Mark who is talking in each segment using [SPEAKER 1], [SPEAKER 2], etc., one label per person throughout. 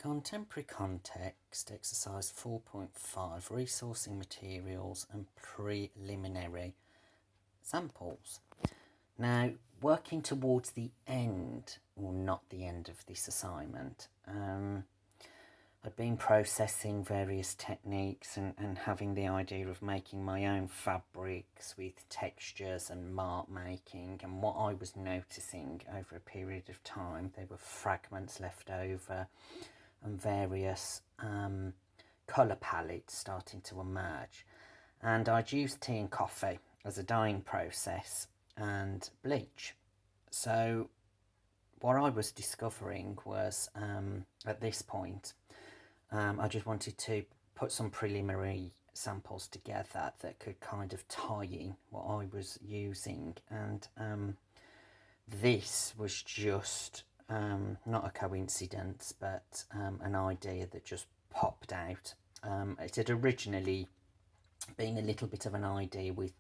[SPEAKER 1] Contemporary Context, Exercise 4.5, Resourcing Materials and Preliminary Samples. Now, working towards the end, or not the end of this assignment, I'd been processing various techniques and having the idea of making my own fabrics with textures and mark making. And what I was noticing over a period of time, there were fragments left over and various colour palettes starting to emerge. And I'd used tea and coffee as a dyeing process and bleach. So what I was discovering was, at this point, I just wanted to put some preliminary samples together that could kind of tie in what I was using. And this was just not a coincidence, but an idea that just popped out. It had originally been a little bit of an idea with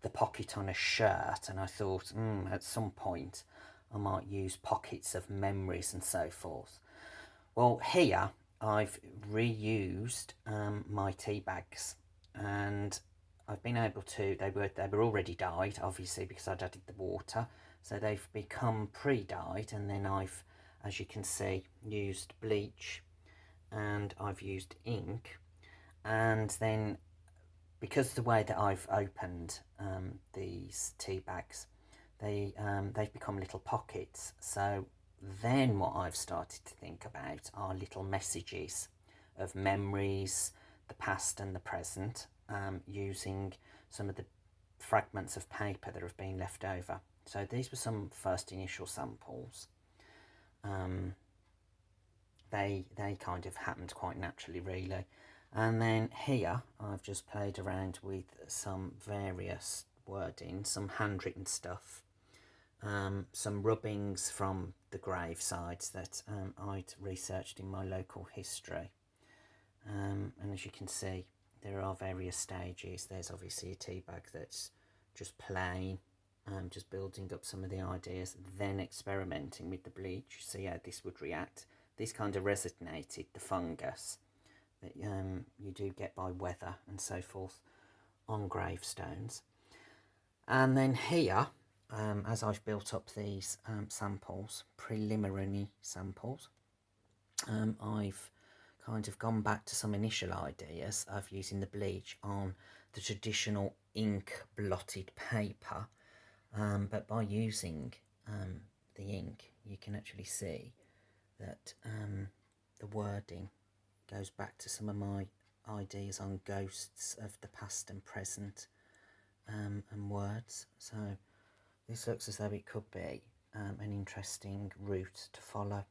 [SPEAKER 1] the pocket on a shirt, and I thought at some point I might use pockets of memories and so forth. Well, here I've reused my tea bags, and I've been able to, they were already dyed, obviously, because I'd added the water, so they've become pre-dyed. And then I've, as you can see, used bleach and I've used ink. And then, because the way that I've opened these tea bags, they've become little pockets. So then what I've started to think about are little messages of memories, the past and the present, using some of the fragments of paper that have been left over. So these were some first initial samples. They kind of happened quite naturally, really. And then here I've just played around with some various wording, some handwritten stuff, some rubbings from the grave sites that I'd researched in my local history. And as you can see, there are various stages. There's obviously a tea bag that's just plain, just building up some of the ideas, then experimenting with the bleach, see how this would react. This kind of resonated the fungus that you do get by weather and so forth on gravestones. And then here, as I've built up these samples, preliminary samples, I've kind of gone back to some initial ideas of using the bleach on the traditional ink blotted paper, but by using the ink you can actually see that the wording goes back to some of my ideas on ghosts of the past and present, and words. So this looks as though it could be an interesting route to follow.